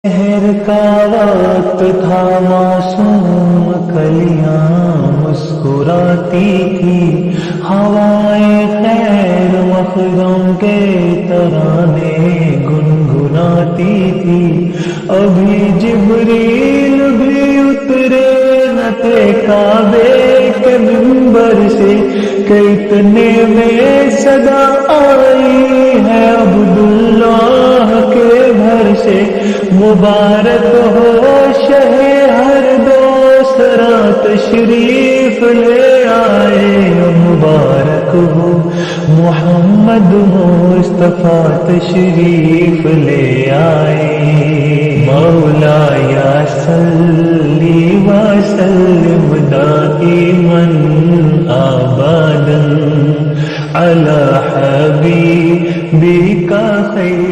शहर का वक्त था, मासूम कलियां मुस्कुराती थी, हवाएं खैर मखदम के तराने गुनगुनाती थी। अभी जिब्रील भी उतरे न थे काबे के मिंबर से, कि इतने में सदा आई है अब्दुल्लाह के घर से। मुबारक हो शहे हर दोस्त रात शरीफ ले आए, मुबारक हो मोहम्मद मुस्तफा तशरीफ ले आए। मौला या सल्ली व सल्लिम दाइमन अबदन अला हबीबिका खैर